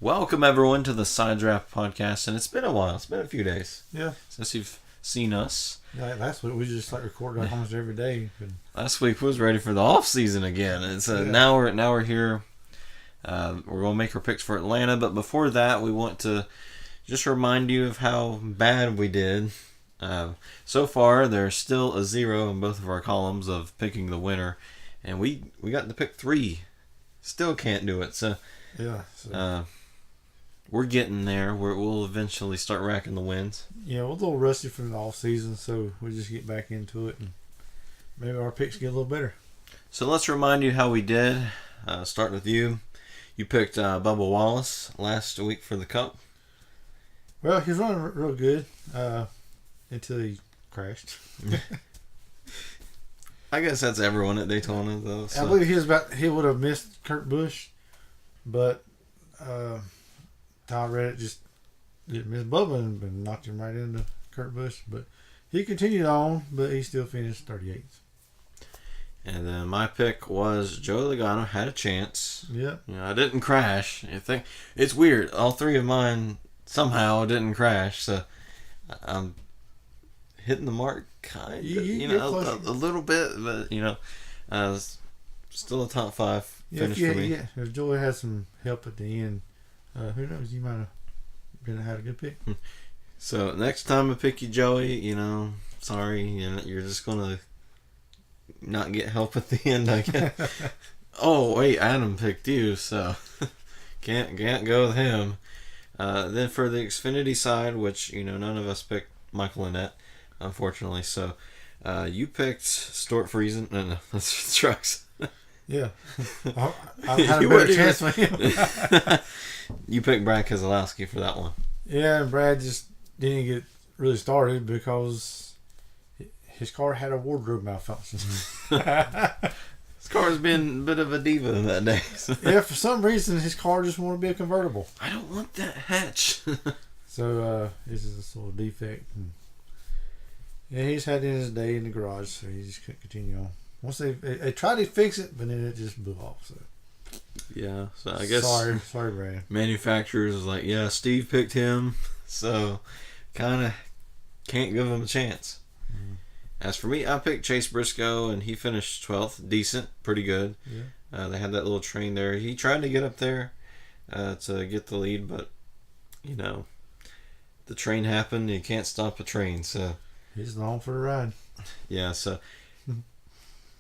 Welcome everyone to the Side Draft Podcast, and it's been a while. It's been a few days since you've seen us. Yeah, last week we just recorded almost every day. Last week was ready for the off season again, and so now we're here. We're gonna make our picks for Atlanta, but before that, we want to just remind you of how bad we did. So far, there's still a 0 in both of our columns of picking the winner, and we got to pick 3. Still can't do it. So we're getting there. We'll eventually start racking the wins. Yeah, we're a little rusty from the off season, so we'll just get back into it and maybe our picks get a little better. So let's remind you how we did. Start with you. You picked Bubba Wallace last week for the Cup. Well, he was running real good until he crashed. I guess that's everyone at Daytona, though. So. I believe he would have missed Kurt Busch, but Todd Reddick just didn't miss Bubba and knocked him right into Kurt Busch. But he continued on, but he still finished 38th. And then my pick was Joey Logano. Had a chance. Yeah. I didn't crash. I think it's weird. All 3 of mine somehow didn't crash. So I'm hitting the mark kind of, a little bit, but still a top 5 finish for me. Yeah, if Joey had some help at the end, who knows? You might have had a good pick. So next time I pick you, Joey, sorry, you're just gonna not get help at the end, I guess. Oh wait, Adam picked you, so can't go with him. Then for the Xfinity side, which none of us picked Michael Annett, unfortunately. So you picked Stuart Friesen. No, that's Trucks. Yeah, I had a better chance with him. You picked Brad Keselowski for that one. Yeah, and Brad just didn't get really started because his car had a wardrobe malfunction. His car's been a bit of a diva that day. Yeah, for some reason his car just wanted to be a convertible. I don't want that hatch. So this is a little defect. And he's had it in his day in the garage, so he just couldn't continue on. Once they tried to fix it, but then it just blew off. So yeah, so I guess sorry, Brad. Manufacturers was like, yeah, Steve picked him, so kind of can't give him a chance. As for me, I picked Chase Briscoe, and he finished 12th. Decent, pretty good. Yeah. They had that little train there. He tried to get up there to get the lead, but the train happened. You can't stop a train, so he's along for the ride. Yeah, so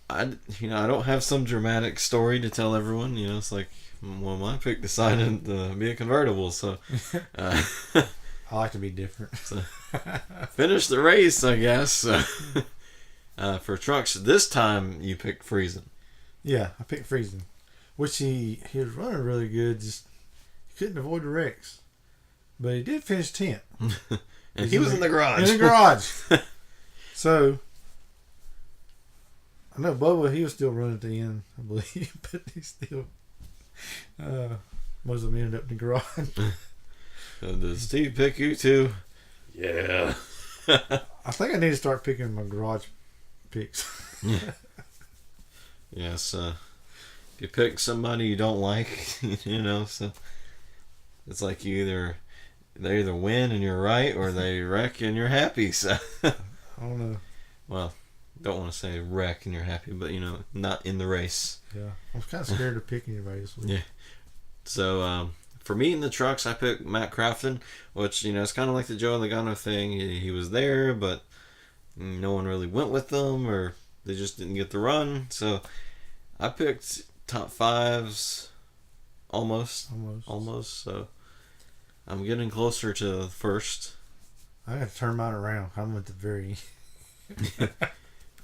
I don't have some dramatic story to tell everyone. It's like, well, my pick decided to be a convertible, so I like to be different. So, finish the race, I guess. For Trucks, this time you picked Friesen. Yeah, I picked Friesen, which he was running really good. Just he couldn't avoid the wrecks, but he did finish 10th. And he was in the garage. In the garage. So I know Bubba, he was still running at the end, I believe, but he still most of them ended up in the garage. So did Steve pick you too? Yeah. I think I need to start picking my garage picks. Yes. If you pick somebody you don't like, so it's like they either win and you're right, or they wreck and you're happy. So I don't know. Well, don't want to say wreck and you're happy, but not in the race. Yeah, I'm kind of scared to pick anybody this week. Yeah. So for me in the Trucks, I picked Matt Crafton, which it's kind of like the Joe Logano thing. He was there, but no one really went with them, or they just didn't get the run. So I picked top 5s, almost. So I'm getting closer to first. I got to turn mine around. I'm at the very.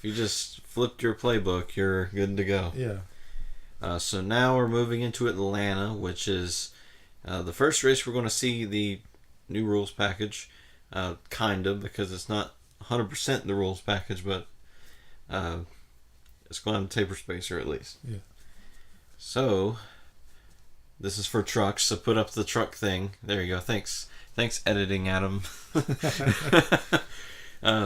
If you just flipped your playbook, you're good to go. Yeah. So now we're moving into Atlanta, which is the first race we're going to see the new rules package, kind of, because it's not 100% the rules package, but it's going to have a taper spacer at least. Yeah. So this is for Trucks, so put up the truck thing. There you go. Thanks, editing, Adam.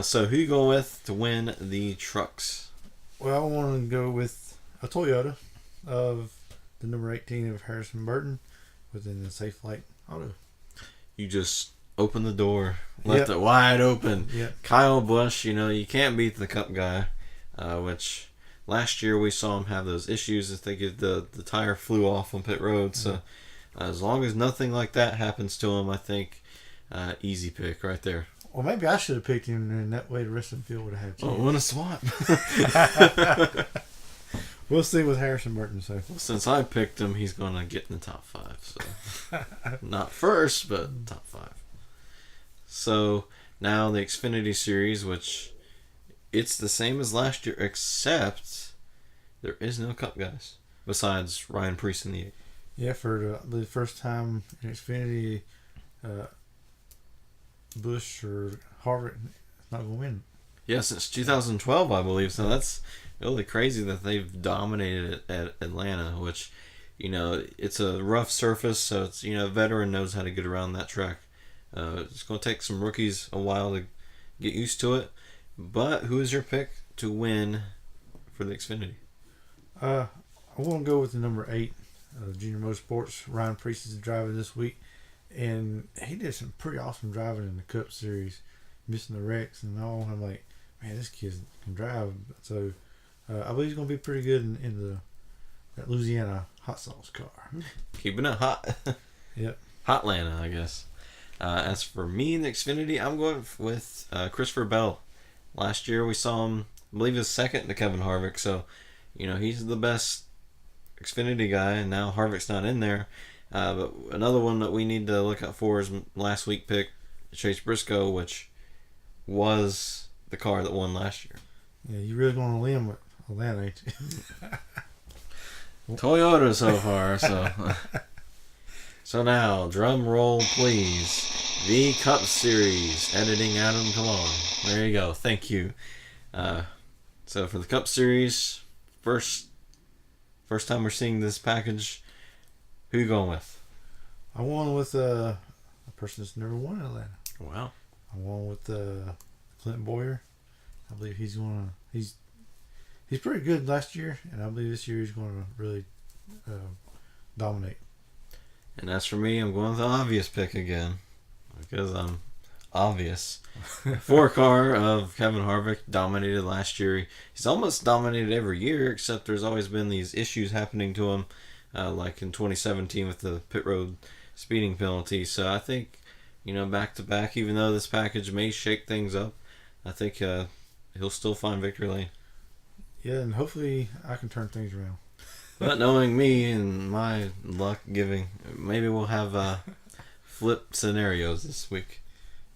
So who you going with to win the Trucks? Well, I want to go with a Toyota of the number 18 of Harrison Burton, within the Safe Flight Auto. You just open the door, left Yep. it wide open. Yep. Kyle Busch, you can't beat the Cup guy, which last year we saw him have those issues. I think the tire flew off on pit road. So as long as nothing like that happens to him, I think easy pick right there. Well, maybe I should have picked him, and that way the rest of the field would have had a chance. Oh, what a swap. We'll see with Harrison Burton. So Since I picked him, he's going to get in the top 5. So not first, but top 5. So now the Xfinity Series, which it's the same as last year, except there is no Cup guys besides Ryan Preece in the 8. yeah, for the first time in Xfinity, Busch or Harvick not going to win. Yeah, since 2012, I believe. So that's really crazy that they've dominated it at Atlanta, which, it's a rough surface, so it's, a veteran knows how to get around that track. It's going to take some rookies a while to get used to it. But who is your pick to win for the Xfinity? I want to go with the number 8, Junior Motorsports. Ryan Preece is driving this week, and he did some pretty awesome driving in the Cup Series, missing the wrecks and all. I'm like, man, this kid can drive. So I believe he's going to be pretty good in that Louisiana hot sauce car. Keeping it hot. Yep. Hotlanta, I guess. As for me in the Xfinity, I'm going with Christopher Bell. Last year we saw him, I believe, his second to Kevin Harvick. So, he's the best Xfinity guy, and now Harvick's not in there. But another one that we need to look out for is last week pick Chase Briscoe, which was the car that won last year. Yeah, you really going to limb with Atlanta, ain't you? Toyota so far, so. So now, drum roll please. The Cup Series. Editing Adam, come on. There you go. Thank you. So for the Cup Series, first time we're seeing this package, who you going with? I won with a person that's never won in Atlanta. Wow. I won with Clinton Boyer. I believe he's pretty good last year, and I believe this year he's going to really dominate. And as for me, I'm going with the obvious pick again, because I'm obvious. 4-car of Kevin Harvick, dominated last year. He's almost dominated every year, except there's always been these issues happening to him, like in 2017 with the pit road speeding penalty. So I think, back to back, even though this package may shake things up, I think he'll still find victory lane. Yeah, and hopefully I can turn things around. But knowing me and my luck giving, maybe we'll have flip scenarios this week.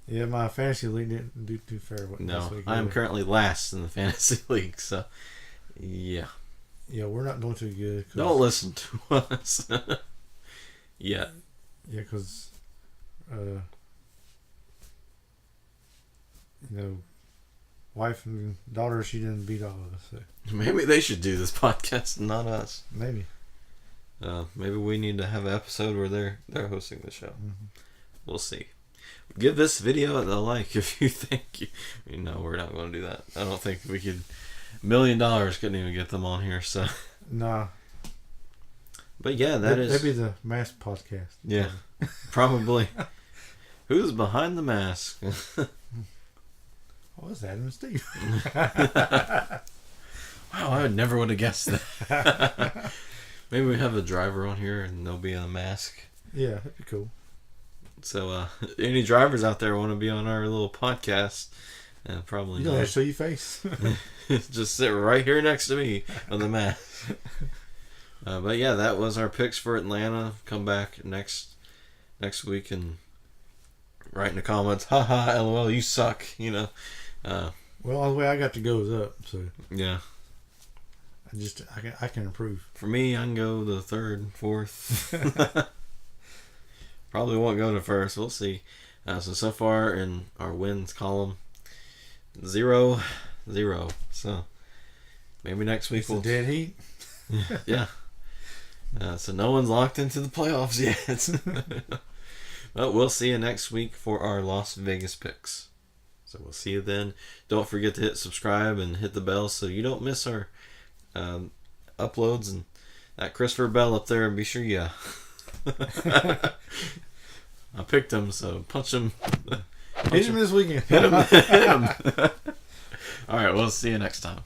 Yeah, my fantasy league didn't do too fair. No, I am currently last in the fantasy league, so yeah. Yeah, we're not doing too good. Don't listen to us. Yeah. Yeah, because, wife and daughter, she didn't beat all of us. So. Maybe they should do this podcast and not us. Maybe. Maybe we need to have an episode where they're hosting the show. Mm-hmm. We'll see. Give this video a like if you think no, we're not going to do that. I don't think we could. $1 million couldn't even get them on here. So. Nah. But yeah, that'd be the mask podcast. Yeah, probably. Who's behind the mask? Oh, it's Adam and Steve. Wow, I never would have guessed that. Maybe we have a driver on here and they'll be in a mask. Yeah, that'd be cool. So, any drivers out there want to be on our little podcast? Probably you don't not. have to show your face. Just sit right here next to me on the mask. But yeah, that was our picks for Atlanta. Come back next week and write in the comments, haha, lol, you suck, Well, the way I got to go is up, so yeah. I can improve. For me, I can go the third, fourth. Probably won't go to first. We'll see. So far in our wins column, 0-0. So maybe next week we'll dead heat. Yeah. So no one's locked into the playoffs yet. But we'll see you next week for our Las Vegas picks. So we'll see you then. Don't forget to hit subscribe and hit the bell so you don't miss our uploads. And that Christopher Bell up there, be sure you I picked him, so punch him. Hit him this weekend. Hit him. Hit him. All right, we'll see you next time.